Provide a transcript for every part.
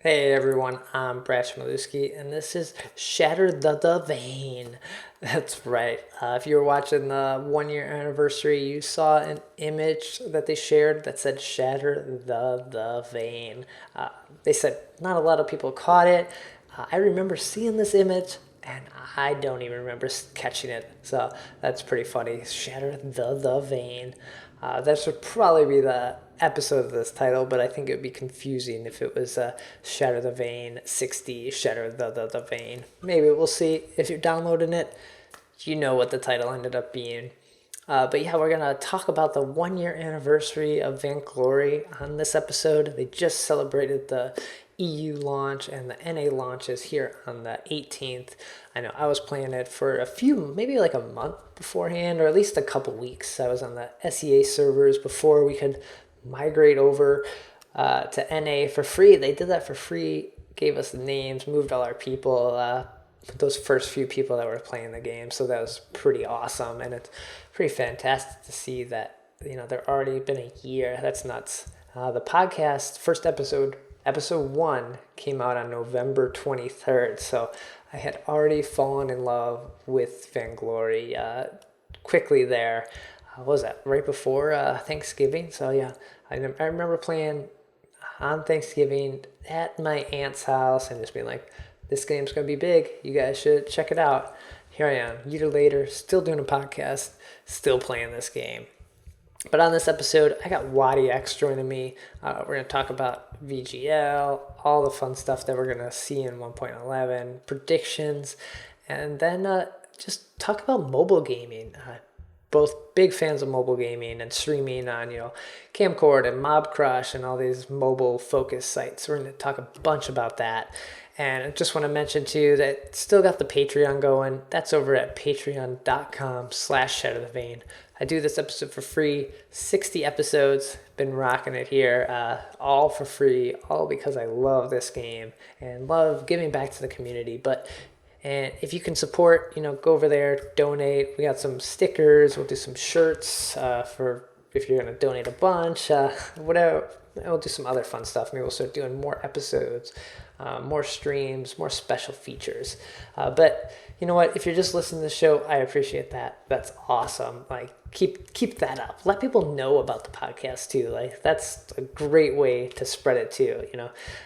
Hey everyone, I'm Brad Chmielewski, and this is Shatter the Vein. That's right. If you were watching the 1 year anniversary, you saw an image that they shared that said Shatter the Vein. They said not a lot of people caught it. I remember seeing this image, and I don't even remember catching it. So that's pretty funny. Shatter the Vein. That should probably be the episode of this title, but I think it would be confusing if it was Shatter the Vein 60, Shatter the Vein. Maybe we'll see. If you're downloading it, you know what the title ended up being. But yeah, we're going to talk about the 1 year anniversary of Vainglory on this episode. They just celebrated the EU launch and the NA launches here on the 18th. I know I was playing it for a few, maybe like a month beforehand, or at least a couple weeks. I was on the SEA servers before we could migrate over to NA for free. They did that for free, gave us the names, moved all our people, those first few people that were playing the game. So that was pretty awesome. And it's pretty fantastic to see that, there already been a year. That's nuts. The podcast, first episode 1, came out on November 23rd. So I had already fallen in love with Vainglory quickly there. What was that? Right before Thanksgiving. So yeah, I remember playing on Thanksgiving at my aunt's house and just being like, this game's going to be big. You guys should check it out. Here I am, a year later, still doing a podcast, still playing this game. But on this episode, I got Wattie X joining me. We're going to talk about VGL, all the fun stuff that we're going to see in 1.11, predictions, and then just talk about mobile gaming. Both big fans of mobile gaming and streaming on, Camcord and MobCrush and all these mobile focused sites. We're going to talk a bunch about that. And I just want to mention too that still got the Patreon going. That's over at patreon.com/shatterthevein. I do this episode for free, 60 episodes, been rocking it here, all for free, all because I love this game and love giving back to the community. And if you can support, go over there, donate. We got some stickers. We'll do some shirts for if you're going to donate a bunch, whatever. We'll do some other fun stuff. Maybe we'll start doing more episodes, more streams, more special features. But you know what? If you're just listening to the show, I appreciate that. That's awesome. Like, keep that up. Let people know about the podcast too. Like, that's a great way to spread it too.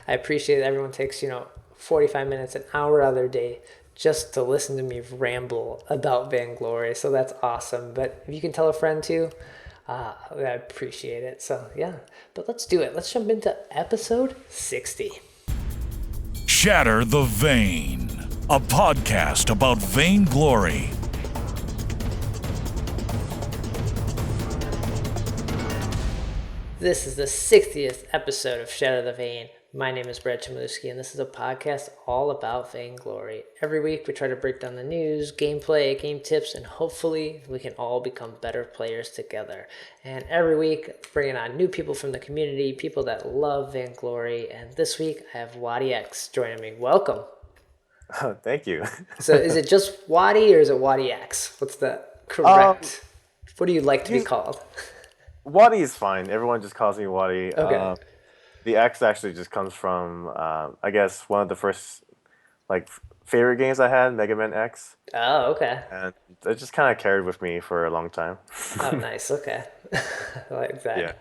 I appreciate that everyone takes, 45 minutes, an hour out of their day just to listen to me ramble about Vainglory. So that's awesome. But if you can tell a friend too, I appreciate it. So yeah, but let's do it. Let's jump into episode 60. Shatter the Vein, a podcast about Vainglory. This is the 60th episode of Shatter the Vein. My name is Brad Chmielewski, and this is a podcast all about Vainglory. Every week, we try to break down the news, gameplay, game tips, and hopefully, we can all become better players together. And every week, bringing on new people from the community, people that love Vainglory. And this week, I have Wattie X joining me. Welcome. Oh, thank you. So, is it just Wattie or is it Wattie X? What's the correct? What do you like to be called? Wattie is fine. Everyone just calls me Wattie. Okay. The X actually just comes from, I guess, one of the first favorite games I had, Mega Man X. Oh, okay. And it just kind of carried with me for a long time. Oh, nice. Okay. I like that. Yeah.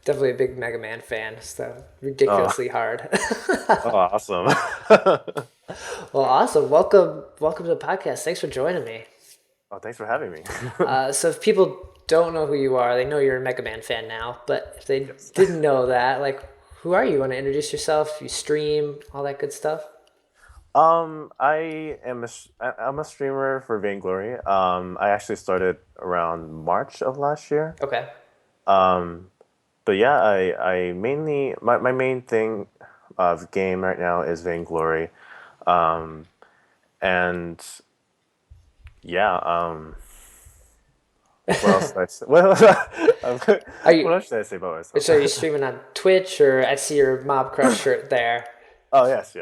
Definitely a big Mega Man fan. So ridiculously hard. Oh, awesome. Well, awesome. Welcome to the podcast. Thanks for joining me. Oh, thanks for having me. So if people don't know who you are, they know you're a Mega Man fan now. But if they didn't know that, who are you? You want to introduce yourself? You stream, all that good stuff? I'm a streamer for Vainglory. I actually started around March of last year. Okay. But yeah, I mainly my main thing of game right now is Vainglory. And yeah, what else did I say? What else should I say about myself? So you're streaming on Twitch, or I see your MobCrush shirt there. Oh, yes.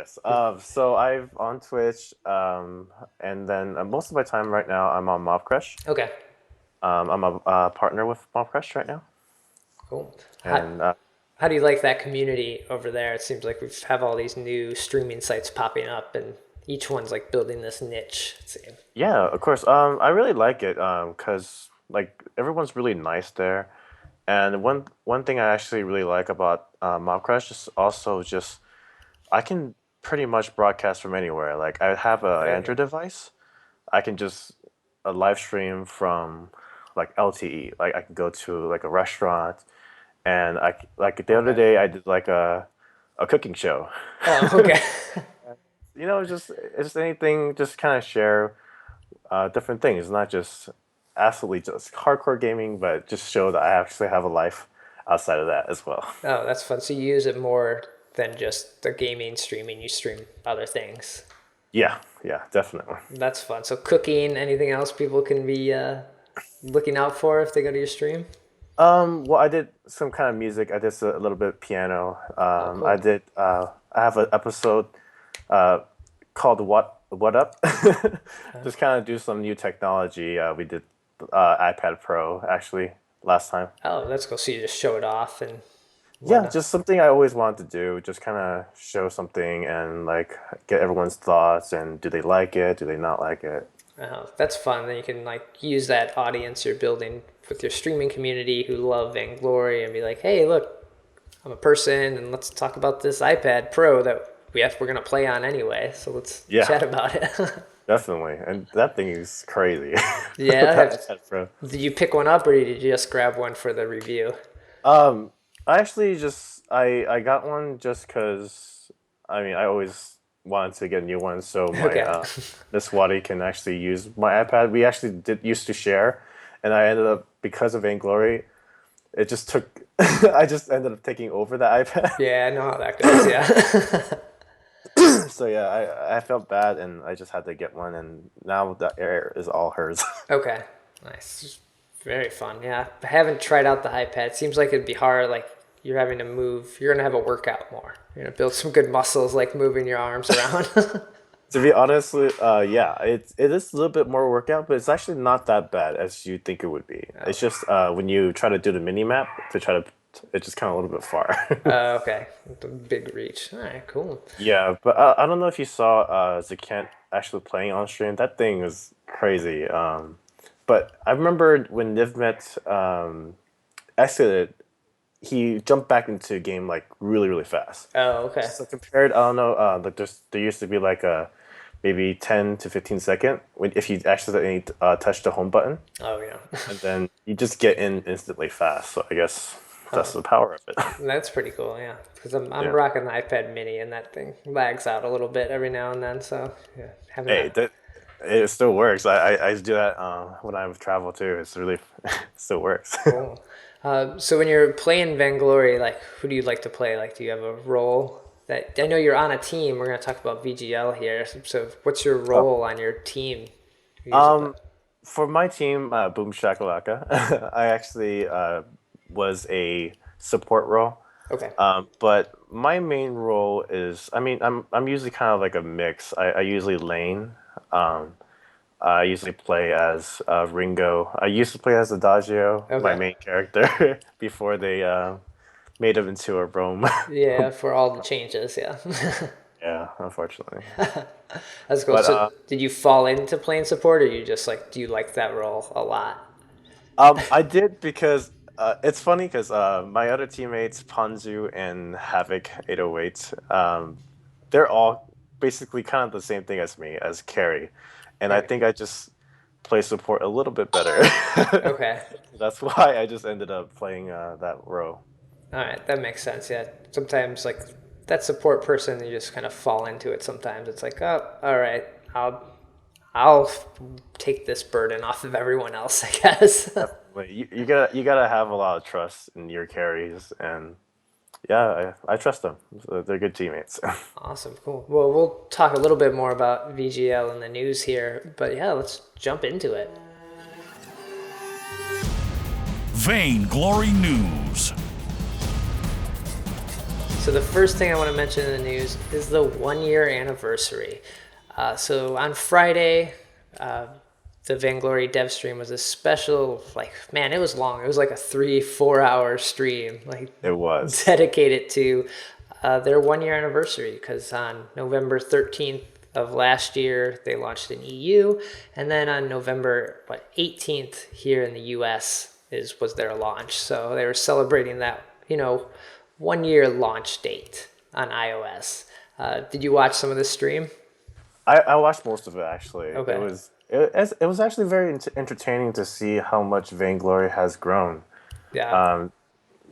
So I'm on Twitch, and then most of my time right now I'm on MobCrush. Okay. I'm a partner with MobCrush right now. Cool. And How do you like that community over there? It seems like we have all these new streaming sites popping up, and each one's like building this niche. It seems. Yeah, of course. I really like it. 'Cause like everyone's really nice there. And one thing I actually really like about MobCrush is also just I can pretty much broadcast from anywhere. Like I have a Really? Android device. I can just a live stream from like LTE. Like I can go to like a restaurant, and like the other Okay. day I did like a cooking show. Oh, okay. Just anything, just kind of share different things, not just absolutely just hardcore gaming, but just show that I actually have a life outside of that as well. Oh, that's fun. So you use it more than just the gaming streaming. You stream other things. Yeah, yeah, definitely. That's fun. So cooking, anything else people can be looking out for if they go to your stream? Well, I did some kind of music. I did a little bit of piano. Oh, cool. I have an episode uh, called What Up? Just kind of do some new technology. We did iPad Pro actually last time. Oh, that's cool. So you just show it off and Yeah, whatnot. just something I always wanted to do. Just kind of show something and like get everyone's thoughts and do they like it? Do they not like it? Oh, that's fun. Then you can like use that audience you're building with your streaming community who love Vainglory and be like, hey, look, I'm a person and let's talk about this iPad Pro that we're gonna play on anyway. So let's Yeah, chat about it. definitely. And that thing is crazy. Yeah. That iPad Pro. Did you pick one up or did you just grab one for the review? Um, I actually just I got one just because I mean I always wanted to get a new one so my Okay. Miss Wattie can actually use my iPad. We actually did used to share, and I ended up because of Vainglory, it just took I just ended up taking over the iPad. Yeah, I know how that goes. Yeah. So yeah, I felt bad and I just had to get one, and now the air is all hers. Okay. Nice. Very fun. Yeah. I haven't tried out the iPad. Seems like it'd be hard. Like you're having to move. You're gonna have a workout more. You're gonna build some good muscles, like moving your arms around. To be honest, yeah, it is a little bit more workout, but it's actually not that bad as you think it would be. It's just when you try to do the mini map to try to, it's just kind of a little bit far. Okay. The big reach. All right. Cool. Yeah, but I don't know if you saw Zakent actually playing on stream. That thing was crazy. But I remember when Nivmet exited, he jumped back into a game like really really fast. Oh, okay. So compared, I don't know, like there used to be like a maybe 10 to 15 second when if you accidentally touch the home button, Oh, yeah. and then you just get in instantly fast. So I guess that's the power of it. That's pretty cool. Yeah. Because I'm Yeah. rocking the iPad Mini and that thing lags out a little bit every now and then. So yeah, having Hey, that. that it still works. I do that when I travel too. It's really it still works. Cool. So when you're playing Vainglory, like who do you like to play? Like, do you have a role that I know you're on a team? We're gonna talk about VGL here. So what's your role on your team? Who you usually play? Um, for my team, Boom Shakalaka, I actually was a support role. Okay. But my main role is, I mean, I'm usually kind of like a mix. I usually lane. Um, I usually play as Ringo. I used to play as Adagio, my Okay. main character, before they made him into a roam. Yeah, for all the changes. Yeah. Yeah, unfortunately. That's cool. But So did you fall into playing support, or you just like do you like that role a lot? I did because it's funny because my other teammates, Panzu and Havoc 808, they're all basically kind of the same thing as me, as carry. And I Right. think I just play support a little bit better. Okay. That's why I just ended up playing that role. All right, that makes sense. Yeah, sometimes like that support person, you just kind of fall into it. Sometimes it's like, oh, all right, I'll take this burden off of everyone else, I guess. But you gotta have a lot of trust in your carries, and yeah, I trust them. So they're good teammates. Awesome, cool. Well, we'll talk a little bit more about VGL and the news here, but yeah, let's jump into it. Vainglory News. So the first thing I want to mention in the news is the 1 year anniversary. So on Friday, the Vainglory dev stream was a special, like, man, it was long. It was like a 3-4 hour stream, like It was. dedicated to their 1 year anniversary, because on November 13th of last year they launched in EU, and then on November 18th here in the US was their launch. So they were celebrating that 1 year launch date on iOS. Did you watch some of the stream? I watched most of it actually. Okay. It was actually very entertaining to see how much Vainglory has grown. Yeah.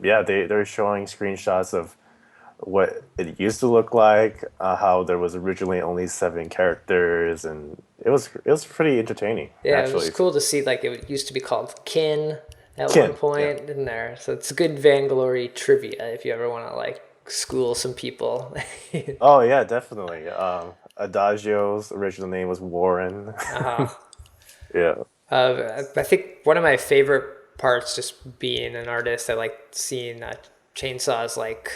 Yeah, they're showing screenshots of what it used to look like, how there was originally only 7 characters, and it was pretty entertaining. Yeah, Actually, it was cool to see, like, it used to be called Kin at Kin, one point in there. So it's good Vainglory trivia if you ever want to, like, school some people. Oh yeah, definitely. Adagio's original name was Warren. uh, Yeah. I think one of my favorite parts, just being an artist, I like seeing Chainsaw's, like,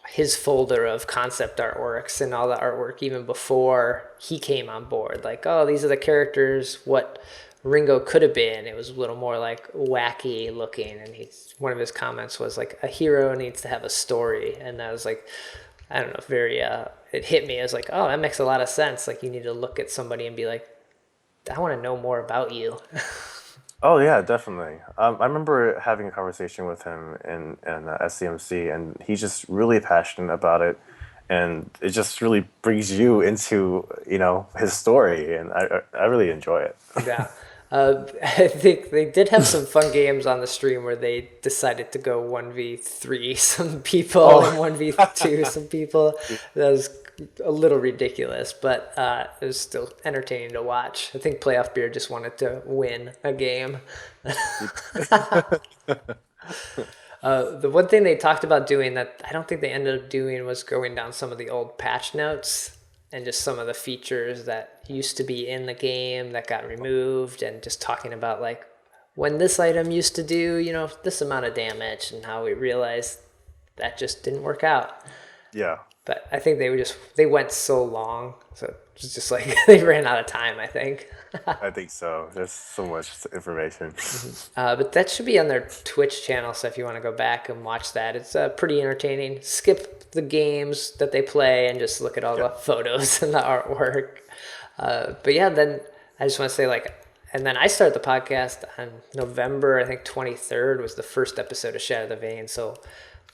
his folder of concept artworks and all the artwork even before he came on board. Like, oh, these are the characters, what Ringo could have been. It was a little more like wacky looking, and one of his comments was like, a hero needs to have a story. And that was like, I don't know, very it hit me as like, oh, that makes a lot of sense. Like, you need to look at somebody and be like, I want to know more about you. Oh yeah, definitely. I remember having a conversation with him in SCMC, and he's just really passionate about it, and it just really brings you into his story, and I really enjoy it. Yeah. I think they did have some fun games on the stream where they decided to go 1v3 some people and 1v2 some people. That was a little ridiculous, but it was still entertaining to watch. I think Playoff Beer just wanted to win a game. The one thing they talked about doing that I don't think they ended up doing was going down some of the old patch notes and just some of the features that used to be in the game that got removed, and just talking about, like, when this item used to do, this amount of damage, and how we realized that just didn't work out. Yeah. But I think they went so long, so it's just like they ran out of time, I think. I think so. There's so much information. But that should be on their Twitch channel, so if you want to go back and watch that, it's pretty entertaining. Skip the games that they play and just look at all the photos and the artwork. But yeah, then I just want to say, like, and then I started the podcast on November, I think 23rd was the first episode of Shatter the Vein, so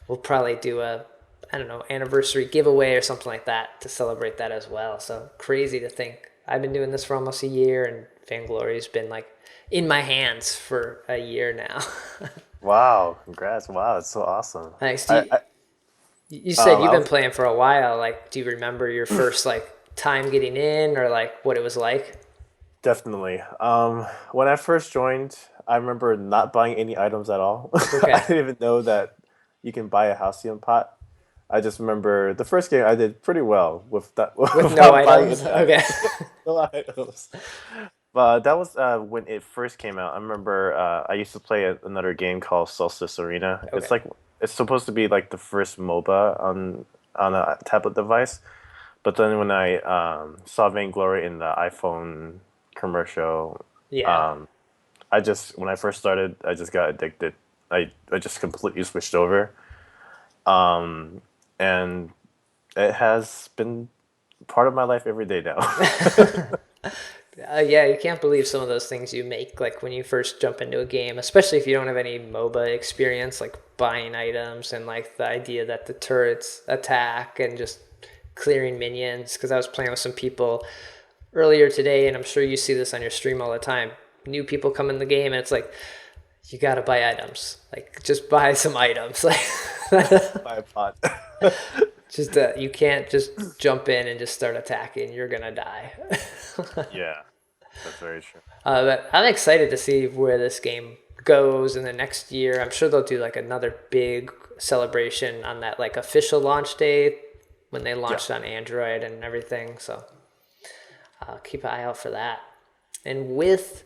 we'll probably do a, I don't know, anniversary giveaway or something like that to celebrate that as well. So crazy to think. I've been doing this for almost a year, and Vainglory's been, like, in my hands for a year now. Wow! Congrats! Wow, it's so awesome. Thanks. You said you've been playing for a while. Like, do you remember your first, like, time getting in, or, like, what it was like? Definitely. When I first joined, I remember not buying any items at all. Okay. I didn't even know that you can buy a halcyon pot. I just remember the first game I did pretty well with that. With no items? Okay. No items. But that was when it first came out. I remember I used to play another game called Solstice Arena. Okay. It's supposed to be like the first MOBA on a tablet device. But then when I saw Vainglory in the iPhone commercial, Yeah. when I first started, I just got addicted. I just completely switched over. And it has been part of my life every day now. Yeah, you can't believe some of those things you make, like, when you first jump into a game, especially if you don't have any MOBA experience, like buying items and, like, the idea that the turrets attack and just clearing minions. Because I was playing with some people earlier today, and I'm sure you see this on your stream all the time. New people come in the game, and it's like, you gotta buy items. Like, just buy some items. Like, Buy a pot. just you can't just jump in and just start attacking. You're gonna die. Yeah, that's very true. But I'm excited to see where this game goes in the next year. I'm sure they'll do, like, another big celebration on that, like, official launch day when they launched on Android and everything. So keep an eye out for that. And with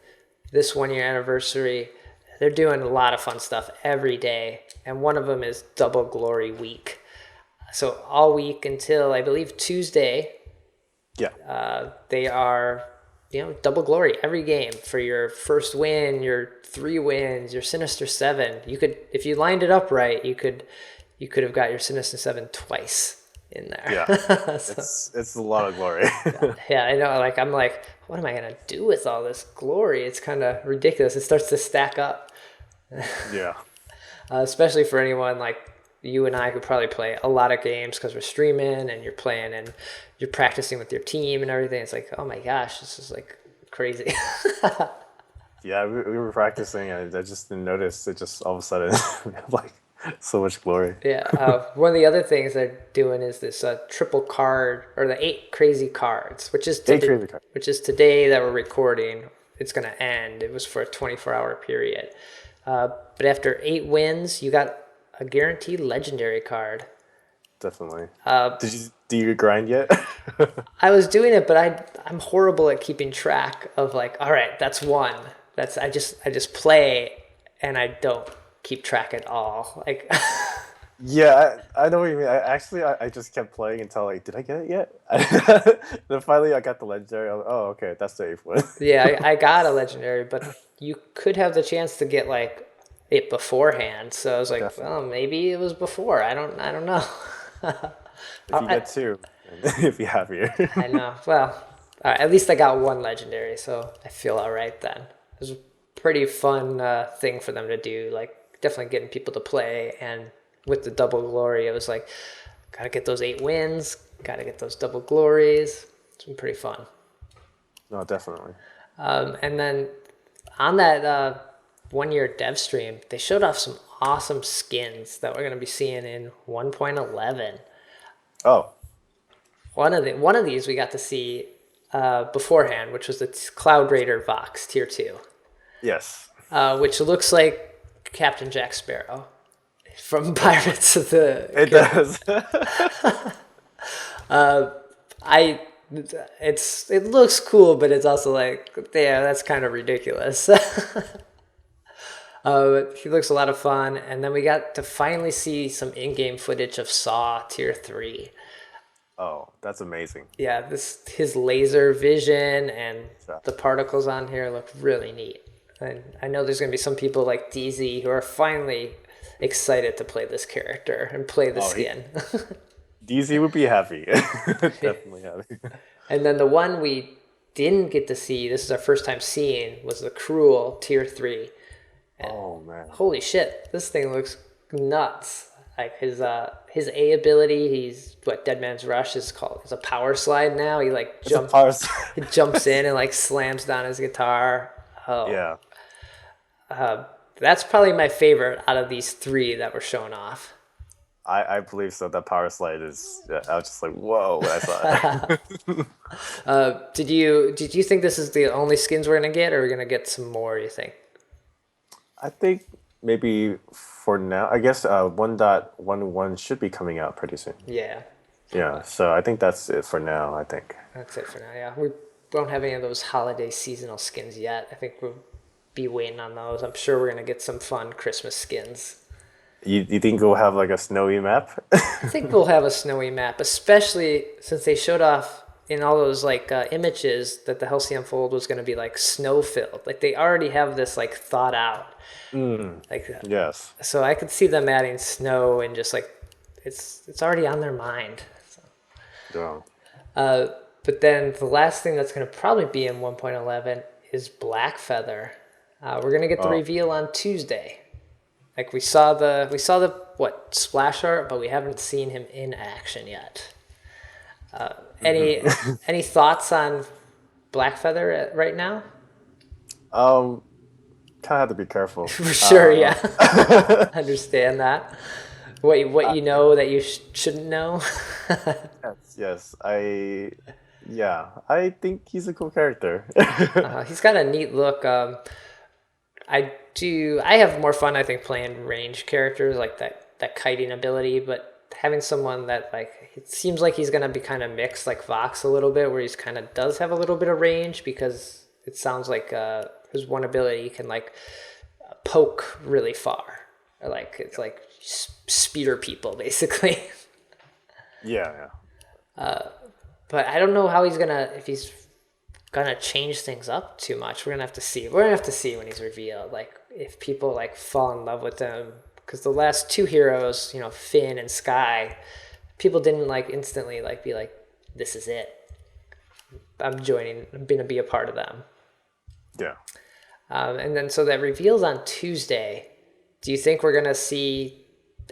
this 1 year anniversary, they're doing a lot of fun stuff every day. And one of them is Double Glory Week. So all week until, I believe, Tuesday, Yeah. they are double glory every game for your first win, your 3 wins, your Sinister 7. You could, if you lined it up right, you could have got your Sinister 7 twice in Yeah, there. So, it's a lot of glory. yeah, I know. Like, I'm like, what am I gonna do with all this glory? It's kind of ridiculous. It starts to stack up, Yeah, especially for anyone like you and I who probably play a lot of games because we're streaming and you're playing and you're practicing with your team and everything. It's like, oh my gosh, this is like crazy. yeah. We were practicing, and I just didn't notice. It just all of a sudden, we have, like, so much glory. Yeah. One of the other things they're doing is this triple card or the 8 crazy cards, which is Hey, crazy card. which is today that we're recording. It's going to end. It was for a 24-hour period. But after 8 wins, you got a guaranteed legendary card. Definitely. Do you grind yet? I was doing it, but I'm horrible at keeping track of like, all right, that's one. That's I just play and I don't keep track at all. Like Yeah, I know what you mean. I just kept playing until, like, did I get it yet? Then finally I got the legendary. I was, oh, okay, that's the 8th one. yeah, I got a legendary, but you could have the chance to get like it beforehand. So I was like, Definitely. well, maybe it was before. I don't know. If you get 2, you'll be happier. I know. Well, at least I got 1 legendary, so I feel all right then. It was a pretty fun thing for them to do. Like, definitely getting people to play, and with the double glory, it was like, gotta get those 8 wins, gotta get those double glories. It's been pretty fun. No, definitely. And then on that 1-year dev stream, they showed off some awesome skins that we're gonna be seeing in 1.11. Oh, One of these we got to see beforehand, which was the Cloud Raider Vox Tier 2, yes. which looks like Captain Jack Sparrow from Pirates of the It Caribbean. does. It looks cool, but it's also like, yeah, that's kind of ridiculous. He looks a lot of fun, and then we got to finally see some in-game footage of Saw Tier 3. Oh, that's amazing. Yeah, his laser vision and Yeah. the particles on here look really neat. And I know there's going to be some people like DZ who are finally excited to play this character and play the skin. DZ would be happy. Definitely happy. And then the one we didn't get to see, this is our first time seeing, was the Cruel Tier 3. Oh, man. Holy shit, this thing looks nuts. Like his A ability, he's what Dead Man's Rush is called. It's a power slide now. He like he jumps in and like slams down his guitar. Oh Yeah. that's probably my favorite out of these 3 that were shown off. I believe so. That power slide is. Yeah, I was just like, whoa, when I saw it. Did you think this is the only skins we're gonna get, or are we gonna get some more? You think? I think maybe for now, I guess 1.11 should be coming out pretty soon. Yeah, Yeah, so I think that's it for now, I think. that's it for now. Yeah, we don't have any of those holiday seasonal skins yet. I think we'll be waiting on those. I'm sure we're gonna get some fun Christmas skins. You think we'll have like a snowy map? I think we'll have a snowy map, especially since they showed off in all those like images that the Halcyon Fold was going to be like snow filled. Like they already have this like thought out. Like Yes. so I could see them adding snow and just like it's already on their mind. So. Yeah. But then the last thing that's going to probably be in 1.11 is Blackfeather. We're going to get the reveal on Tuesday. Like we saw the what splash art, but we haven't seen him in action yet. Any thoughts on Blackfeather right now? Kind of have to be careful. For sure, yeah. Understand that. What you know that you shouldn't know. Yes, I think he's a cool character. He's got a neat look. I have more fun, I think, playing range characters like that kiting ability, but having someone that like it seems like he's gonna be kind of mixed like Vox a little bit, where he's kind of does have a little bit of range because it sounds like his one ability can like poke really far, or like it's like speeder people basically. Yeah. But I don't know how he's gonna if he's gonna change things up too much. We're gonna have to see. We're gonna have to see when he's revealed. Like if people like fall in love with him, because the last two heroes, you know, Finn and Sky, people didn't like instantly like be like, this is it. I'm joining. I'm gonna be a part of them. Yeah. And then so that reveals on Tuesday. Do you think we're gonna see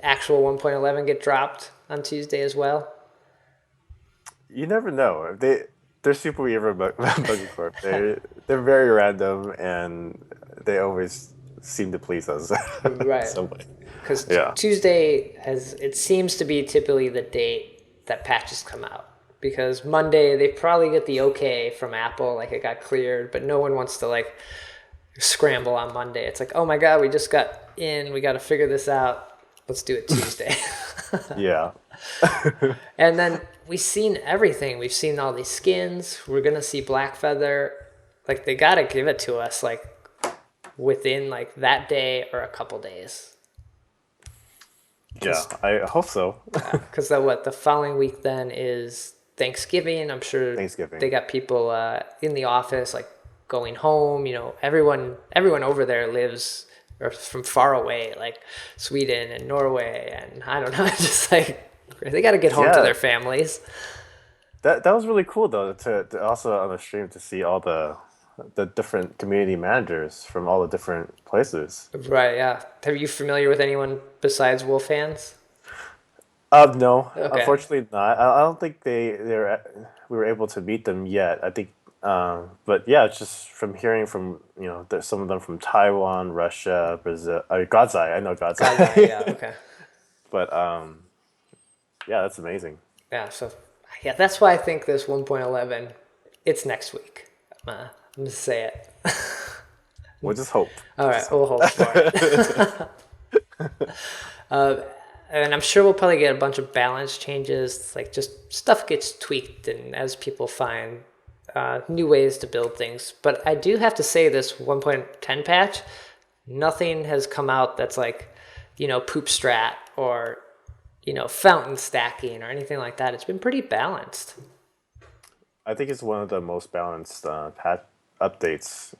actual 1.11 get dropped on Tuesday as well? You never know. They're super Evil Megacorp. They're very random, and they always seem to please us in Right. some way. Because Yeah. Tuesday it seems to be typically the date that patches come out. Because Monday they probably get the okay from Apple, like it got cleared, but no one wants to like scramble on Monday. It's like, oh my god, we just got in, we got to figure this out. Let's do it Tuesday. Yeah. And then we've seen everything. We've seen all these skins. We're gonna see Blackfeather. Like they gotta give it to us like within like that day or a couple days. Yeah. I hope so. Because the following week then is Thanksgiving. I'm sure Thanksgiving. they got people in the office like going home. You know, everyone over there lives or from far away, like Sweden and Norway, and I don't know, just like they got to get home to Yeah. their families. That was really cool though to also on the stream to see all the different community managers from all the different places. Right? Yeah. Are you familiar with anyone besides Wolf fans? No, Okay. unfortunately not. I don't think we were able to meet them yet. I think, but yeah, it's just from hearing from there's some of them from Taiwan, Russia, Brazil. Godzai, I know Godzai. Yeah. Okay. But yeah, that's amazing. Yeah. So yeah, that's why I think this 1.11. It's next week. I'm gonna say it. We'll just hope. All right, we'll hold for it. And I'm sure we'll probably get a bunch of balance changes. Like just stuff gets tweaked, and as people find new ways to build things. But I do have to say, this 1.10 patch, nothing has come out that's like, poop strat or fountain stacking or anything like that. It's been pretty balanced. I think it's one of the most balanced patch updates.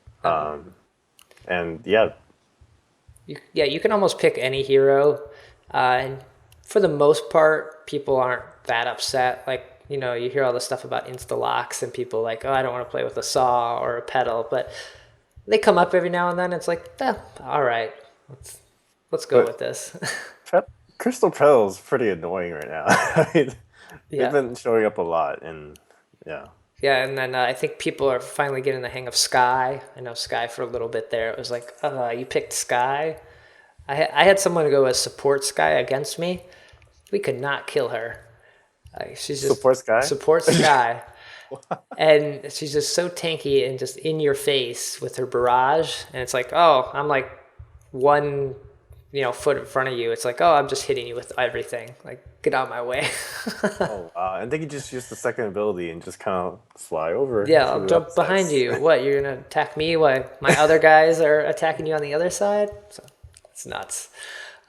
And yeah, You can almost pick any hero, and for the most part, people aren't that upset. Like, you hear all the stuff about insta locks and people like, oh, I don't want to play with a saw or a pedal, but they come up every now and then. It's like, all right, let's go with this. Crystal Petal's pretty annoying right now. I mean, Yeah. they've been showing up a lot, and yeah. Yeah, and then I think people are finally getting the hang of Sky. I know Sky for a little bit there. It was like, you picked Sky? I had someone go as support Sky against me. We could not kill her. Like, she's just Support Sky? Support Sky. And she's just so tanky and just in your face with her barrage. And it's like, oh, I'm like one, foot in front of you. It's like, oh, I'm just hitting you with everything. Like, get out of my way. Oh wow! And they can just use the second ability and just kind of fly over. Yeah, to I'll the jump other behind sides. you. What, you're gonna attack me while my other guys are attacking you on the other side? So it's nuts.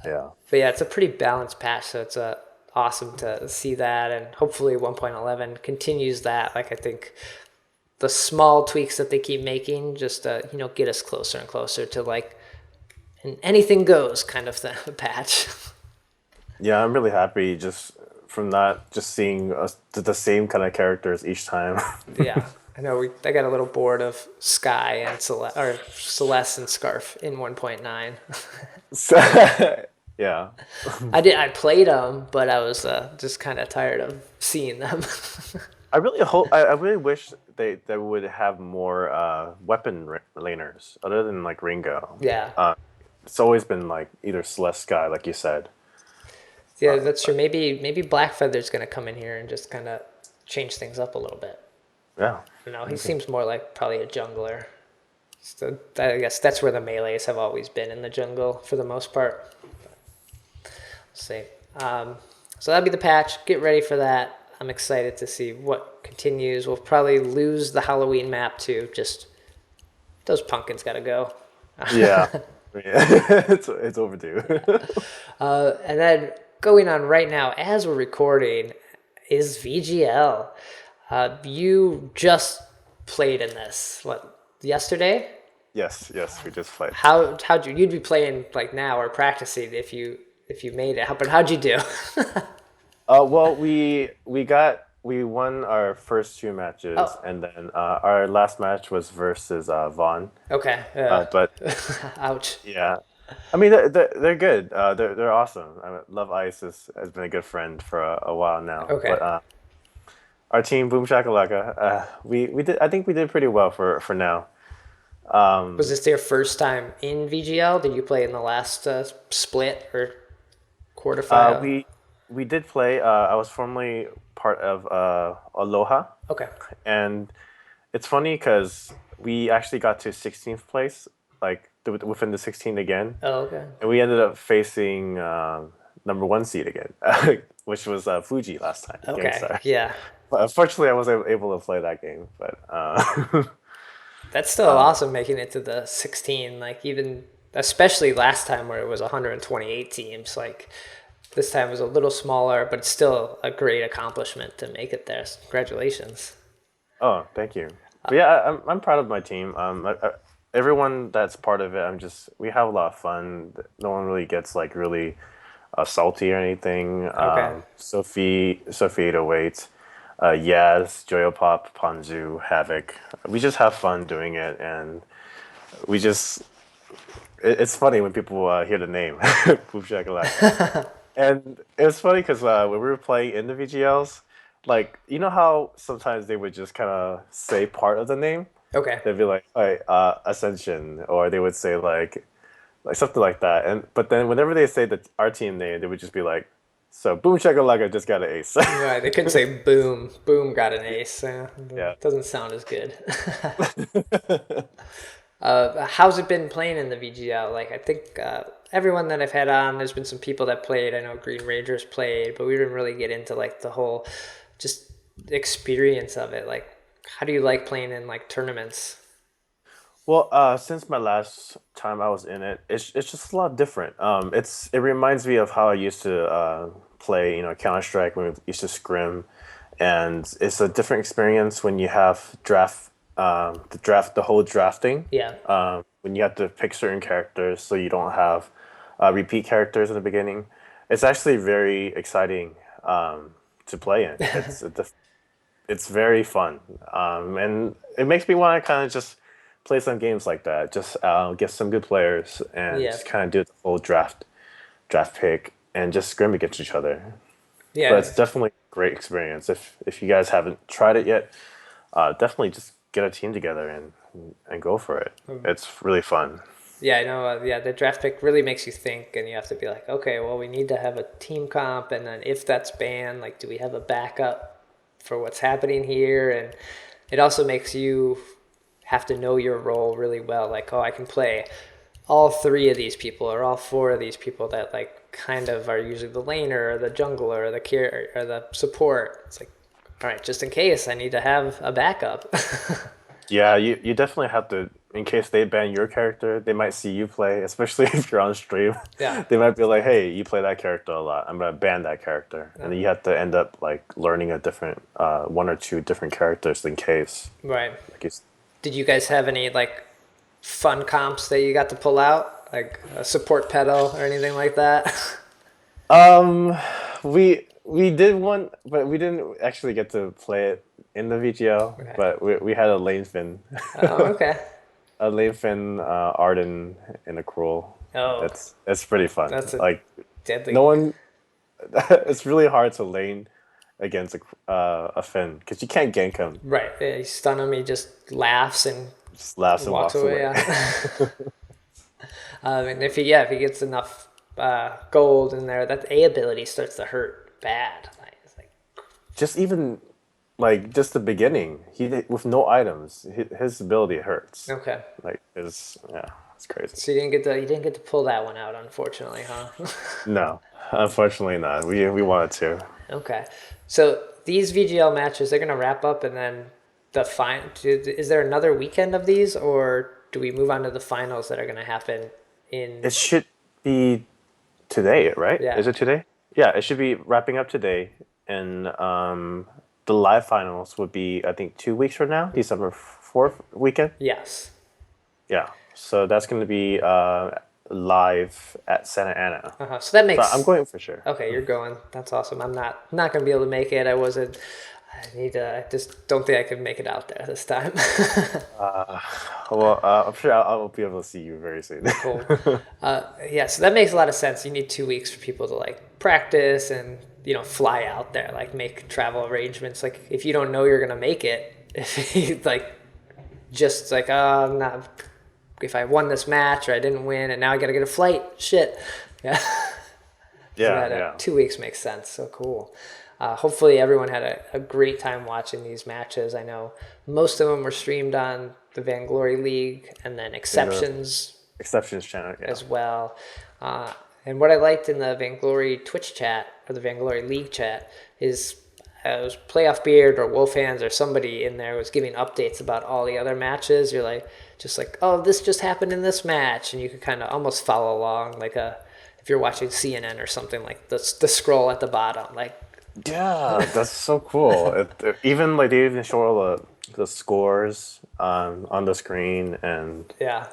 Yeah. But yeah, it's a pretty balanced patch, so it's awesome to see that, and hopefully 1.11 continues that. Like, I think the small tweaks that they keep making just get us closer and closer to like an anything goes kind of patch. Yeah, I'm really happy just from that, just seeing the same kind of characters each time. Yeah, I know. I got a little bored of Sky and Celeste and Scarf in 1.9. So, yeah. I played them, but I was just kind of tired of seeing them. I really hope. I really wish they would have more weapon laners other than like Ringo. Yeah. It's always been like either Celeste Sky, like you said. Yeah, that's true. Maybe Blackfeather's gonna come in here and just kind of change things up a little bit. Yeah. He seems more like probably a jungler. So I guess that's where the melees have always been, in the jungle for the most part. We'll see. So that'll be the patch. Get ready for that. I'm excited to see what continues. We'll probably lose the Halloween map too. Just those pumpkins gotta go. Yeah. Yeah. It's overdue. And then going on right now as we're recording is VGL. You just played in this. What, yesterday? Yes, yes, we just played. How'd you'd be playing like now or practicing if you made it. But how'd you do? Well, we won our first two matches, Oh, and then our last match was versus Vaughn. okay. But Ouch. yeah, I mean they're good. They're awesome. I mean, Love Ice has been a good friend for a while now. Okay. But our team, Boom Shakalaka, we did. I think we did pretty well for now. Was this their first time in VGL? Did you play in the last split or quarterfinal? We did play. I was formerly part of Aloha, Okay. and it's funny because we actually got to 16th place, like within the 16 again, Oh, okay. and we ended up facing number one seed again, which was Fuji last time. Okay. Gangstar. Yeah. But unfortunately, I wasn't able to play that game. But That's still awesome making it to the 16. Like even especially last time where it was 128 teams. Like this time was a little smaller, but it's still a great accomplishment to make it there. So congratulations. oh, thank you. But yeah, I'm proud of my team. Everyone that's part of it, we have a lot of fun. No one really gets like really salty or anything. Okay. Sophie 808, Yaz, Joyopop, Panzu, Havoc. We just have fun doing it, and we just. It's funny when people hear the name, Boom Shakalaka. And it was funny because when we were playing in the VGLs, like you know how sometimes they would just kind of say part of the name. Okay. They'd be like, "All right, Ascension," or they would say like something like that. And but then whenever they say our team name, they would just be like, "So Boom Shakalaka just got an ace." Right. They couldn't say boom. Boom got an ace. Yeah. Doesn't sound as good. How's it been playing in the VGL? Like, I think everyone that I've had on, there's been some people that played. I know Green Rangers played, but we didn't really get into like the whole just experience of it. Like, how do you like playing in like tournaments? Well, since my last time I was in it, it's just a lot different. It reminds me of how I used to play, Counter Strike when we used to scrim, and it's a different experience when you have the whole drafting. Yeah. When you have to pick certain characters, so you don't have repeat characters in the beginning. It's actually very exciting to play in. It's very fun, and it makes me want to kind of just play some games like that. Just get some good players and Yeah. just kind of do the whole draft pick and just scrim against each other. But Yeah. it's definitely a great experience. If you guys haven't tried it yet, definitely just get a team together and go for it. It's really fun. Yeah, I know. Yeah, the draft pick really makes you think, and you have to be like, okay, well, we need to have a team comp, and then if that's banned, like, do we have a backup for what's happening here? And it also makes you have to know your role really well. Like, oh, I can play all three of these people or all four of these people that like kind of are usually the laner or the jungler or the care or the support. It's like, all right, just in case I need to have a backup. Yeah, you definitely have to. In case they ban your character, they might see you play, especially if you're on stream. Yeah. They might be like, "Hey, you play that character a lot. I'm gonna ban that character," and then you have to end up like learning a different, one or two different characters in case. Right. Like you, Did you guys have any like fun comps that you got to pull out, like a support pedal or anything like that? um, we did one, but we didn't actually get to play it in the VGL. Okay. But we had a lane fin, Oh, okay. a lane fin, Arden, and a cruel. Oh, It's pretty fun. that's a Like deadly. no one. It's really hard to lane against a Finn because you can't gank him. Right. Yeah, you stun him, he just laughs and Just laughs and walks walks away. away. Yeah. And if he gets enough gold in there, that A ability starts to hurt bad. Like, it's like, Just even like just the beginning, with no items, his ability hurts. okay. Like it's crazy. So you didn't get to pull that one out, unfortunately, huh? No, unfortunately not. We wanted to. Okay. So these VGL matches, they're gonna wrap up, and then is there another weekend of these, or do we move on to the finals that are gonna happen in? It should be today, right? Yeah. Is it today? Yeah, it should be wrapping up today, and the live finals would be, I think, 2 weeks from now, December 4th weekend. Yes. Yeah. So that's going to be live at Santa Ana. So that So I'm makes going for sure. okay. You're going. That's awesome. I'm not gonna be able to make it. I wasn't. I need to. I just don't think I could make it out there this time. Well, I'm sure I'll be able to see you very soon. Cool. Yeah, so that makes a lot of sense. You need 2 weeks for people to like practice and fly out there, like make travel arrangements. Like if you don't know you're gonna make it, if you like just like I'm not. If I won this match or I didn't win and now I gotta get a flight, shit. Yeah. Yeah, that, yeah. 2 weeks makes sense. So cool. Hopefully everyone had a great time watching these matches. I know most of them were streamed on the Vainglory League and then Exceptions Exceptions channel, yeah. as well. And what I liked in the Vainglory Twitch chat or the Vainglory League chat is it was Playoff Beard or Wolf Hands or somebody in there was giving updates about all the other matches. You're like, oh, this just happened in this match. And you could kind of almost follow along like if you're watching CNN or something, like the scroll at the bottom, like. Yeah, that's so cool. Even like they even show all the scores on the screen, and Yeah.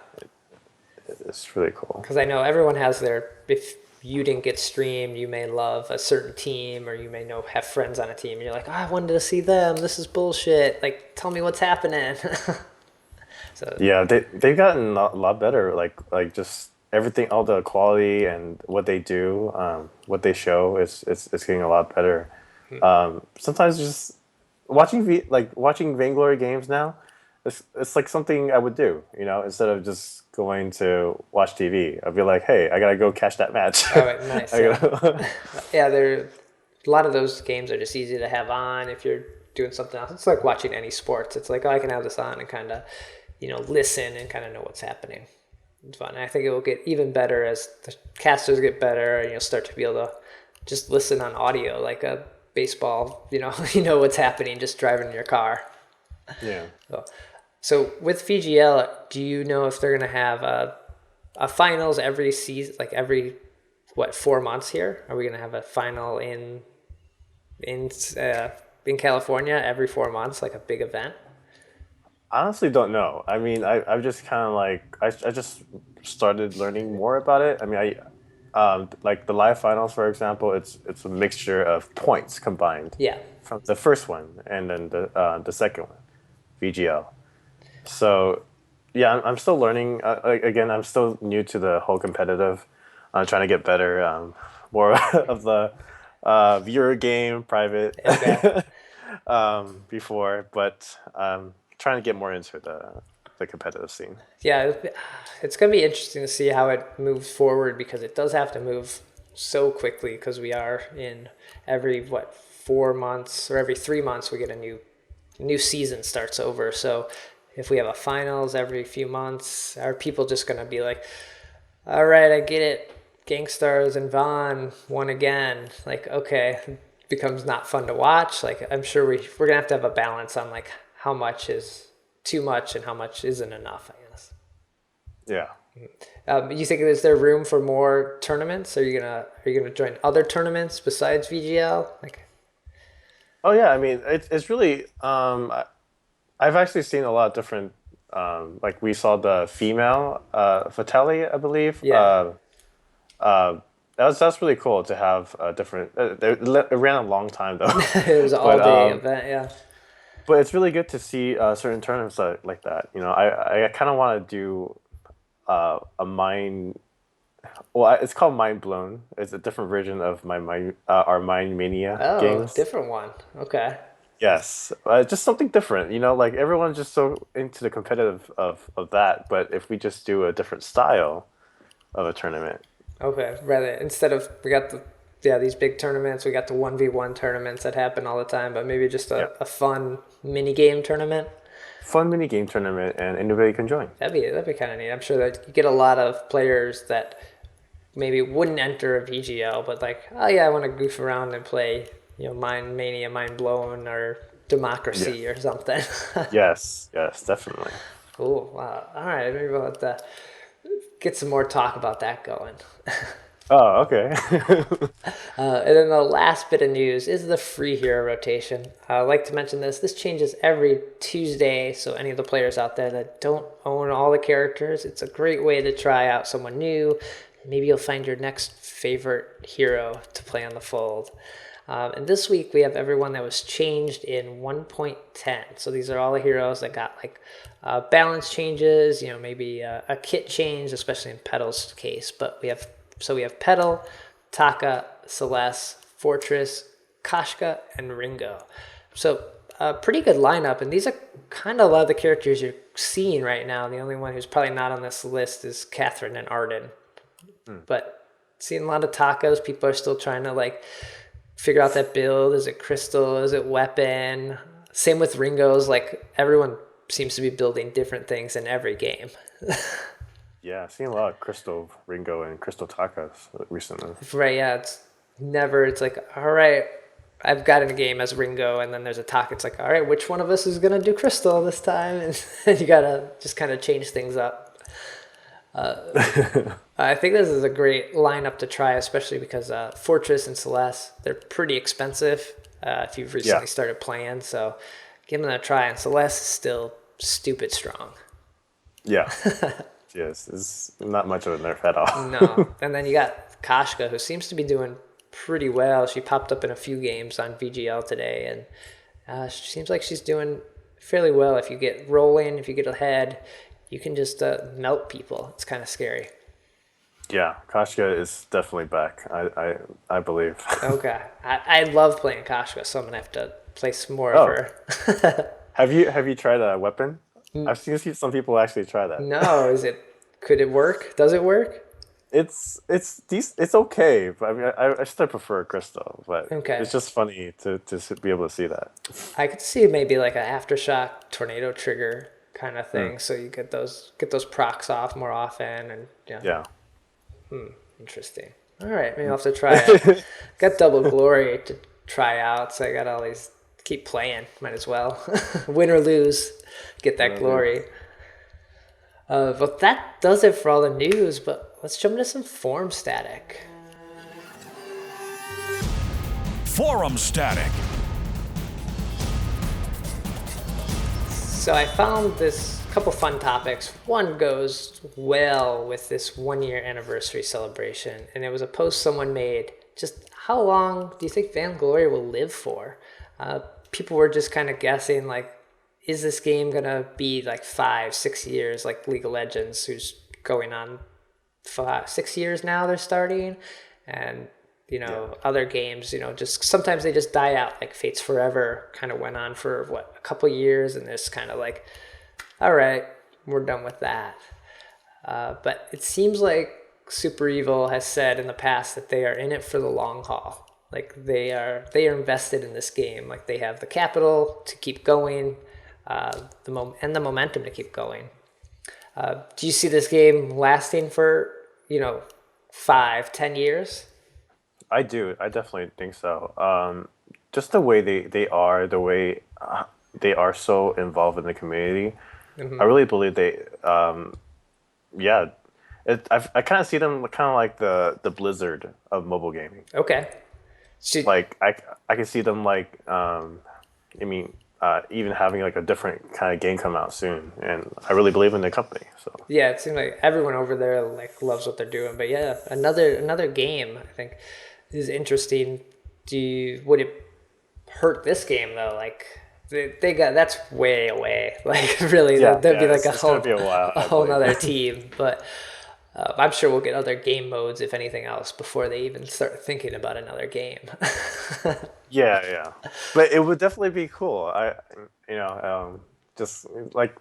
it's really cool. Because I know everyone has if you didn't get streamed, you may love a certain team or you may have friends on a team. And you're like, oh, I wanted to see them. This is bullshit. Like, tell me what's happening. So Yeah, they've gotten a lot better. Like just everything, all the quality and what they do, what they show is it's getting a lot better. Sometimes just watching Vainglory games now, it's like something I would do, instead of just going to watch TV. I'd be like, hey, I gotta go catch that match. all right, nice. I gotta- Yeah, a lot of those games are just easy to have on if you're doing something else. It's like watching any sports. It's like, oh, I can have this on and kind of, listen and kind of know what's happening. It's fun. And I think it will get even better as the casters get better and you'll start to be able to just listen on audio like a baseball, you know what's happening just driving in your car. Yeah. So with VGL, do you know if they're going to have a finals every season, like every 4 months here? Are we going to have a final in California every 4 months, like a big event? I honestly don't know. I mean, I'm just kind of like I just started learning more about it. I mean, like the live finals, for example, it's a mixture of points combined. Yeah. From the first one and then the second one, VGL. So, yeah, I'm still learning. Again, I'm still new to the whole competitive. I'm trying to get better, more of the viewer game private Okay. before, but trying to get more into the competitive scene. Yeah, it's going to be interesting to see how it moves forward because it does have to move so quickly because we are in every 4 months or every 3 months we get a new season starts over. So if we have a finals every few months, are people just going to be like, all right, I get it, Gangstars and Vaughn won again. Like, okay, it becomes not fun to watch. Like, I'm sure we're going to have a balance on like how much is too much and how much isn't enough, I guess. Yeah. You think is there room for more tournaments? Are you gonna join other tournaments besides VGL? Like, Oh yeah, I mean it's really I've actually seen a lot of different like we saw the female Fatali, I believe. Yeah. That's really cool to have a different. It ran a long time though. it was an all day event, yeah. But it's really good to see certain tournaments like that. I kind of want to do a mind. Well, it's called Mind Blown. It's a different version of our Mind Mania games. Different one. Okay. Yes, just something different. Like everyone's just so into the competitive of that. But if we just do a different style of a tournament. Okay. Rather instead of we got these big tournaments, we got the 1v1 tournaments that happen all the time, but maybe just a fun mini game tournament. Fun mini game tournament, and anybody can join. That'd be kind of neat. I'm sure that you get a lot of players that maybe wouldn't enter a VGL, but like, oh yeah, I want to goof around and play, Mind Mania, Mind Blown, or Democracy or something. Yes, definitely. Cool. Wow. All right, maybe we'll have to get some more talk about that going. Oh, okay. And then the last bit of news is the free hero rotation. I like to mention this. This changes every Tuesday, so any of the players out there that don't own all the characters, it's a great way to try out someone new. Maybe you'll find your next favorite hero to play on the fold. And this week we have everyone that was changed in 1.10. So these are all the heroes that got like balance changes, maybe a kit change, especially in Petal's case. But we have Petal, Taka, Celeste, Fortress, Kashka, and Ringo. So a pretty good lineup, and these are kind of a lot of the characters you're seeing right now. The only one who's probably not on this list is Catherine and Arden. But seeing a lot of Takas, people are still trying to like figure out that build. Is it crystal? Is it weapon? Same with Ringo's. Like everyone seems to be building different things in every game. Yeah, I've seen a lot of Crystal Ringo and Crystal Takas recently. Right, yeah, it's like, all right, I've got in a game as Ringo, and then there's a talk. It's like, all right, which one of us is gonna do Crystal this time? And you gotta just kind of change things up. I think this is a great lineup to try, especially because Fortress and Celeste, they're pretty expensive if you've recently started playing. So give them a try. And Celeste is still stupid strong. Yeah. Yes, it's not much of a nerf at all. No. And then you got Kashka, who seems to be doing pretty well. She popped up in a few games on VGL today, and she seems like she's doing fairly well. If you get rolling, if you get ahead, you can just melt people. It's kind of scary. Yeah, Kashka is definitely back. I believe. Okay. I love playing Kashka, so I'm going to have to play some more of her. Have you tried a weapon? I've seen some people actually try that. No, could it work? Does it work? It's it's okay, but I mean I still prefer Crystal, but Okay. it's just funny to be able to see that. I could see maybe like an aftershock tornado trigger kind of thing, so you get those procs off more often, and Yeah. Interesting. All right, maybe I'll have to try it. Got double glory to try out, so I got all these. Keep playing, might as well. Win or lose, get that glory. But that does it for all the news. But let's jump into some forum static. Forum static. So I found this couple fun topics. One goes well with this 1 year anniversary celebration, and it was a post someone made. Just how long do you think Vainglory will live for? People were just kind of guessing, like, is this game gonna be like 5-6 years, like League of Legends, who's going on 6 years now? They're starting, and other games, just sometimes they just die out. Like Fates Forever kind of went on for a couple years, and it's kind of like, all right, we're done with that. But it seems like Super Evil has said in the past that they are in it for the long haul. Like they are invested in this game. Like they have the capital to keep going, and the momentum to keep going. Do you see this game lasting for 5-10 years? I do. I definitely think so. Just the way they are, the way they are so involved in the community. I really believe they. Yeah, I kind of see them kind of like the Blizzard of mobile gaming. Okay. Like I can see them like even having like a different kind of game come out soon, and I really believe in the company. So yeah, it seems like everyone over there like loves what they're doing. But yeah, another game I think is interesting. Would it hurt this game though? Like they got that's way away. Like really, there'd be like a whole nother team. But I'm sure we'll get other game modes, if anything else, before they even start thinking about another game. yeah, but it would definitely be cool. Just like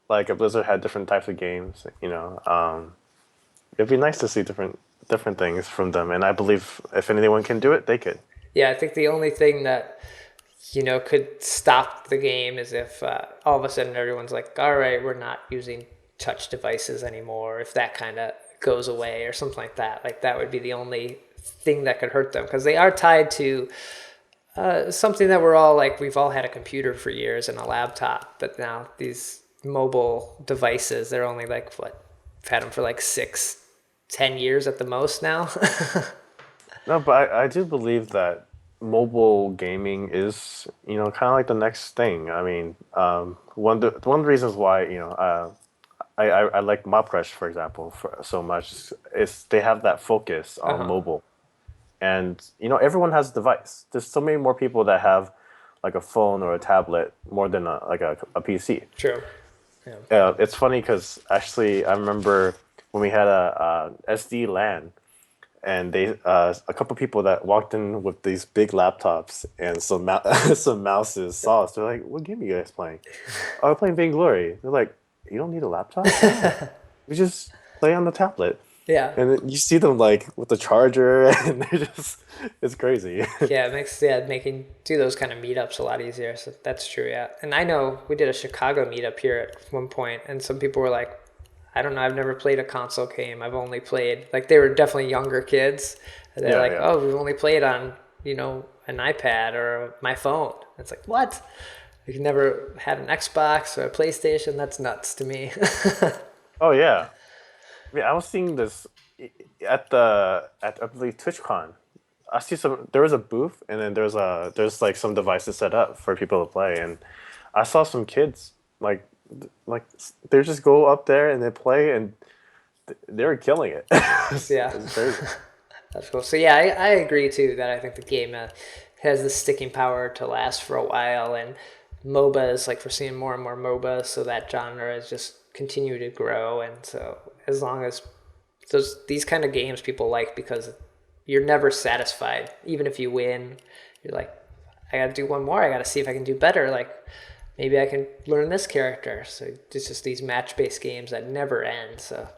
a Blizzard had different types of games. It'd be nice to see different things from them, and I believe if anyone can do it, they could. Yeah, I think the only thing that could stop the game is if all of a sudden everyone's like, all right, we're not using touch devices anymore. If that kind of goes away or something like that, that would be the only thing that could hurt them, because they are tied to something that we've all had a computer for years and a laptop, but now these mobile devices, they're only I've had them for 6 10 years at the most now. No, but I do believe that mobile gaming is, kind of like the next thing. I mean, one of the reasons why, I like MobCrush, for example, so much is they have that focus on Uh-huh. mobile. And, everyone has a device. There's so many more people that have like a phone or a tablet more than a PC. True. Yeah. It's funny because actually I remember when we had a SD LAN and a couple people that walked in with these big laptops and some some mouses saw us. They're like, "What game are you guys playing?" "Oh, we're playing Vainglory." They're like, "You don't need a laptop? No, we just play on the tablet." Yeah. And then you see them like with the charger, and they're just it's crazy. Yeah, it makes making do those kind of meetups a lot easier. So that's true, yeah. And I know we did a Chicago meetup here at one point, and some people were like, I don't know, I've never played a console game. I've only played like they were definitely younger kids. And they're Yeah, like, yeah. oh, we've only played on, an iPad or my phone. It's like, what? You've never had an Xbox or a PlayStation? That's nuts to me. Oh yeah. I mean, I was seeing this at I believe TwitchCon. I see some. There was a booth, and then there's like some devices set up for people to play, and I saw some kids like they just go up there and they play, and they were killing it. Yeah. It's crazy. That's cool. So yeah, I agree too that I think the game has the sticking power to last for a while, and MOBAs, like we're seeing more and more MOBAs, so that genre is just continue to grow. And so as long as these kind of games people like, because you're never satisfied, even if you win, you're like, I got to do one more. I got to see if I can do better. Like maybe I can learn this character. So it's just these match-based games that never end. So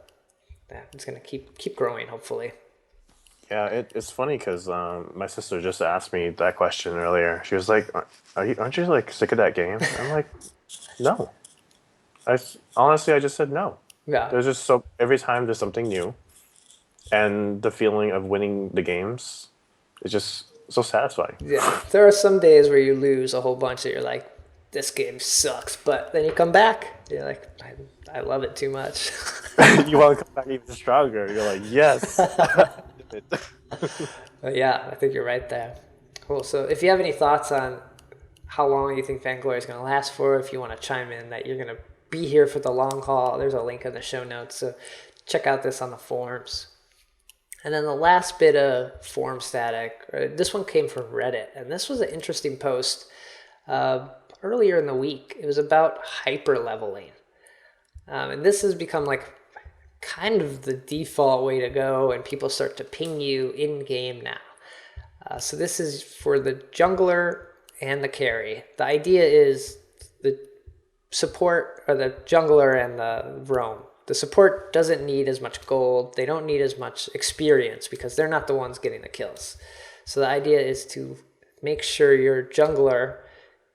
yeah, it's gonna keep growing, hopefully. Yeah, it's funny because my sister just asked me that question earlier. She was like, aren't you like sick of that game?" I'm like, "No." Honestly, I just said no. Yeah. There's just every time there's something new, and the feeling of winning the games is just so satisfying. Yeah, there are some days where you lose a whole bunch that you're like, this game sucks, but then you come back, you're like, I love it too much. You want to come back even stronger. You're like, yes. But yeah, I think you're right there. Cool. So if you have any thoughts on how long you think Vainglory is going to last for, if you want to chime in that you're going to be here for the long haul, there's a link in the show notes. So check out this on the forums. And then the last bit of forum static, this one came from Reddit, and this was an interesting post earlier in the week. It was about hyper leveling. And this has become like kind of the default way to go, and people start to ping you in game now. So this is for the jungler and the carry. The idea is the support, or the jungler and the roam. The support doesn't need as much gold. They don't need as much experience because they're not the ones getting the kills. So the idea is to make sure your jungler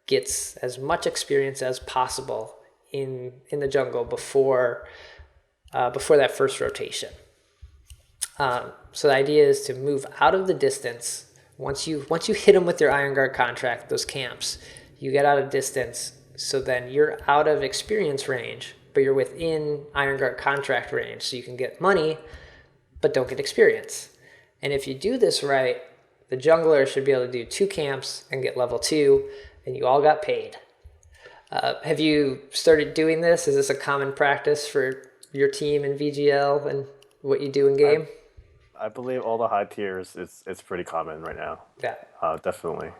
gets as much experience as possible in the jungle before that first rotation. So the idea is to move out of the distance. Once you hit them with your Iron Guard contract, those camps, you get out of distance. So then you're out of experience range, but you're within Iron Guard contract range, so you can get money, but don't get experience. And if you do this right, the jungler should be able to do 2 camps and get level 2, and you all got paid. Have you started doing this? Is this a common practice for your team in VGL and what you do in game? I believe all the high tiers, it's pretty common right now. Yeah. Definitely.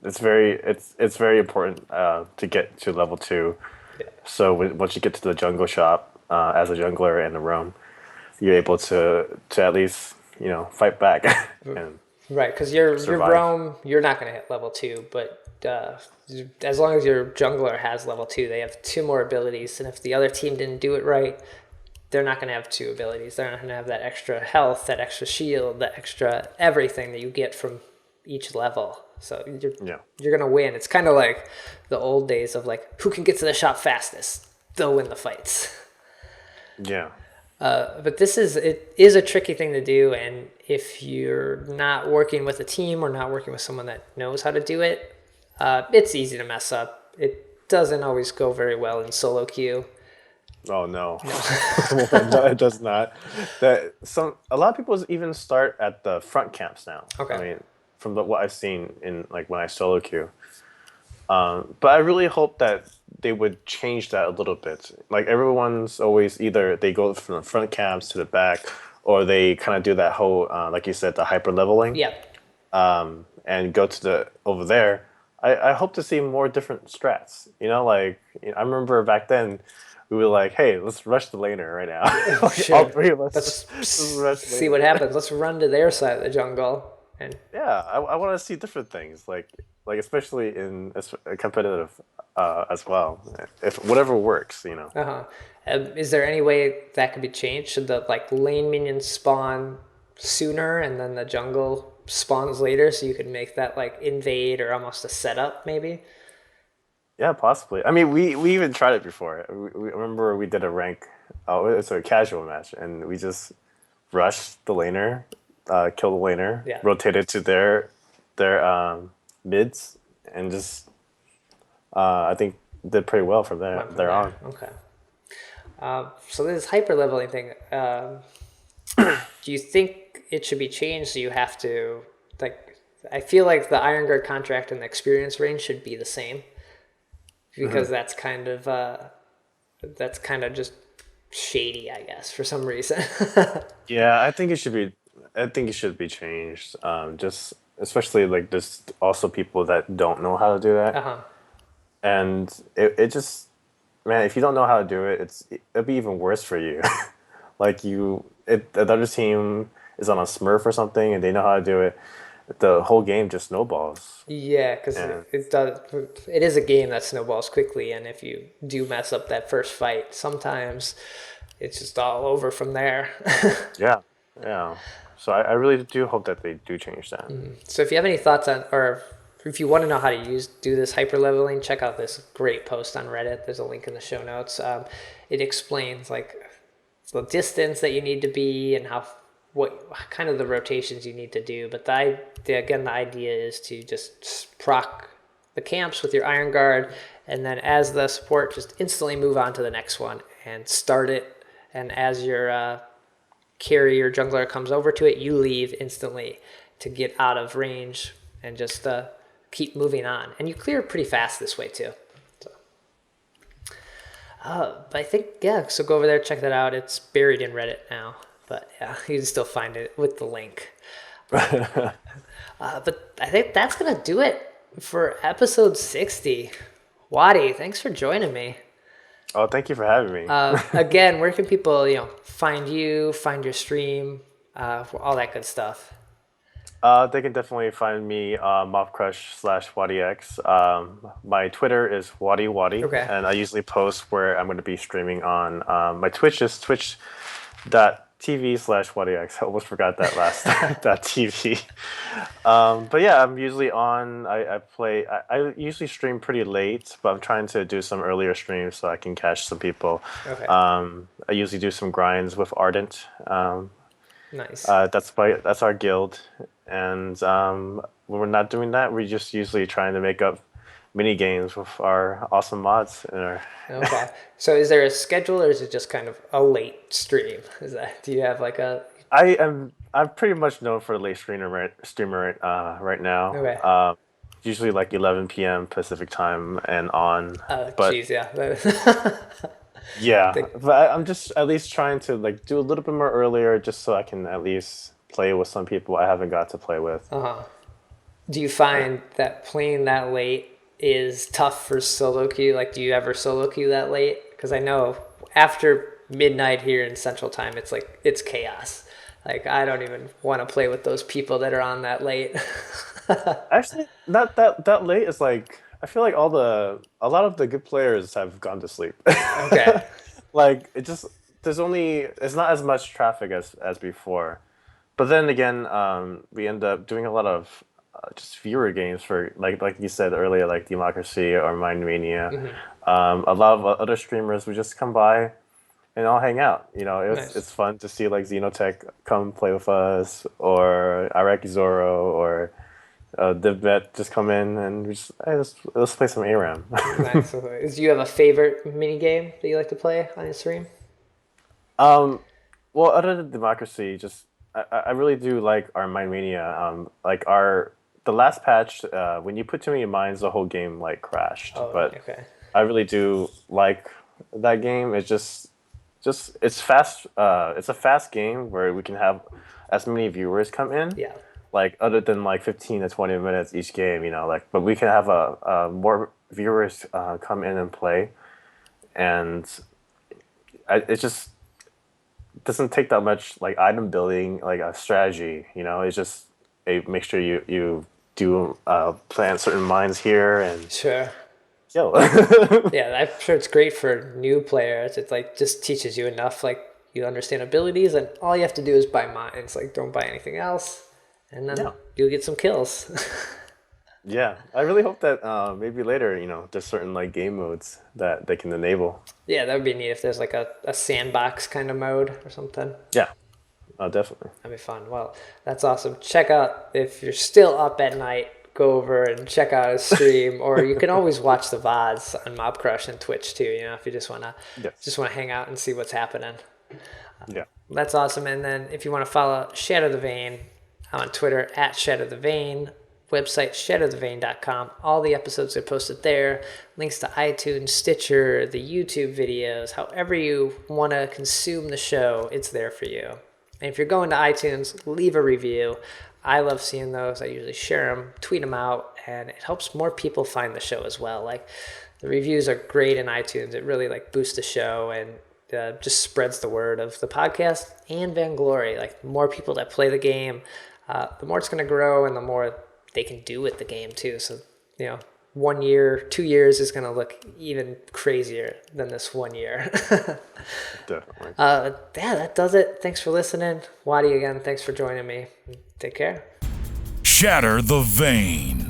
It's very important to get to level 2. Yeah. So once you get to the jungle shop as a jungler and the roam, you're able to at least fight back and Right, because your survive. roam, you're not going to hit level 2, but as long as your jungler has level 2, they have 2 more abilities, and if the other team didn't do it right, they're not going to have 2 abilities. They're not going to have that extra health, that extra shield, that extra everything that you get from each level. So you're going to win. It's kind of like the old days of like, who can get to the shop fastest? They'll win the fights. Yeah. But it is a tricky thing to do, and if you're not working with a team or not working with someone that knows how to do it, it's easy to mess up. It doesn't always go very well in solo queue. Oh no, No. no, it does not. That some a lot of people even start at the front camps now. I Okay. mean, from what I've seen in like when I solo queue. But I really hope that they would change that a little bit. Like everyone's always either they go from the front camps to the back, or they kind of do that whole, like you said, the hyper leveling, Yeah. and go to the over there. I hope to see more different strats. Like I remember back then, we were like, "Hey, let's rush the laner right now." Like all Sure. three of us, Let's let's rush the see laner. what happens. Let's run to their side of the jungle. And Yeah, I want to see different things, like especially in competitive as well. If whatever works. uh-huh. Is there any way that could be changed? Should the like lane minions spawn sooner and then the jungle spawns later, so you could make that like invade or almost a setup maybe? Yeah, possibly. I mean, we even tried it before. We remember we did a rank. Oh, it's a casual match, and we just rushed the laner, killed the laner, Yeah. rotated to their mids, and just I think did pretty well from there Went from there there. on. Okay. So this hyper leveling thing, do you think it should be changed so you have to like? I feel like the Iron Guard contract and the experience range should be the same because that's kind of just shady, I guess, for some reason. Yeah, I think it should be. I think it should be changed. Just especially like there's also people that don't know how to do that, Uh-huh. and it just man, if you don't know how to do it, it'll be even worse for you. Like the other team is on a Smurf or something, and they know how to do it. The whole game just snowballs. Yeah, because And it does. It is a game that snowballs quickly, and if you do mess up that first fight, sometimes it's just all over from there. yeah, yeah. So I really do hope that they do change that. So if you have any thoughts on, or if you want to know how to do this hyper leveling, check out this great post on Reddit. There's a link in the show notes. It explains like the distance that you need to be and what kind of the rotations you need to do. But the idea is to just proc the camps with your Iron Guard, and then as the support, just instantly move on to the next one and start it. And as your carry or jungler comes over to it, you leave instantly to get out of range and just keep moving on. And you clear pretty fast this way too. So, but I think, yeah, so go over there, check that out. It's buried in Reddit now. But yeah, you can still find it with the link. But I think that's going to do it for episode 60. Wattie, thanks for joining me. Oh, thank you for having me. Again, where can people, find you, find your stream, all that good stuff? They can definitely find me MobCrush/WattieX. My Twitter is Wattie, Okay. and I usually post where I'm going to be streaming on. My Twitch is twitch.tv/WattieX. I almost forgot that last .tv. But yeah, I'm usually on. I play. I usually stream pretty late, but I'm trying to do some earlier streams so I can catch some people. Okay. I usually do some grinds with Ardent. Nice. That's our guild, and when we're not doing that, we're just usually trying to make up mini games with our awesome mods. Okay. So is there a schedule or is it just kind of a late stream? Do you have like a... I'm pretty much known for a late streamer right now. Okay. Usually like 11 p.m. Pacific time and on. But Geez, yeah. yeah, but I'm just at least trying to like do a little bit more earlier, just so I can at least play with some people I haven't got to play with. Do you find that playing that late is tough for solo queue? Like, do you ever solo queue that late? Because I know after midnight here in Central Time, it's chaos. Like, I don't even want to play with those people that are on that late. Actually, not that late is like I feel like a lot of the good players have gone to sleep. Okay. Like it's not as much traffic as before, but then again, we end up doing a lot of just viewer games for like you said earlier, like Democracy or Mind Mania. A lot of other streamers would just come by and all hang out. Nice. It's fun to see like Xenotech come play with us or Iraqi Zoro or DivBet just come in and we just hey, let's play some ARAM. Nice. Do you have a favorite mini game that you like to play on your stream? Well, other than democracy, just I really do like our Mind Mania. Like the last patch, when you put too many mines, the whole game like crashed. Oh, But okay. I really do like that game. It's just it's fast. It's a fast game where we can have as many viewers come in. Yeah. Like other than like 15 to 20 minutes each game, like but we can have a more viewers come in and play, and it just doesn't take that much like item building, like a strategy. It's just make sure you do plant certain mines here and Sure. kill. Yeah, I'm sure it's great for new players. It's like just teaches you enough, like you understand abilities, and all you have to do is buy mines. Like don't buy anything else, and then Yeah. you'll get some kills. Yeah, I really hope that maybe later, there's certain like game modes that they can enable. Yeah, that would be neat if there's like a sandbox kind of mode or something. Yeah, definitely. That'd be fun. Well, that's awesome. Check out, if you're still up at night, go over and check out his stream, or you can always watch the VODs on MobCrush and Twitch too. If you just wanna Yes. hang out and see what's happening. Yeah. That's awesome. And then if you want to follow Shatter the Vein, I'm on Twitter at Shatter the Vein. Website shatterthevein.com. All the episodes are posted there. Links to iTunes, Stitcher, the YouTube videos, however you want to consume the show, it's there for you. And if you're going to iTunes, leave a review. I love seeing those. I usually share them, tweet them out, and it helps more people find the show as well. Like the reviews are great in iTunes. It really like boosts the show and just spreads the word of the podcast and Vainglory. Like the more people that play the game, the more it's going to grow and the more they can do with the game too. So, 1 year, 2 years is going to look even crazier than this 1 year. Definitely. Yeah, that does it. Thanks for listening. Wattie, again, thanks for joining me. Take care. Shatter the Vein.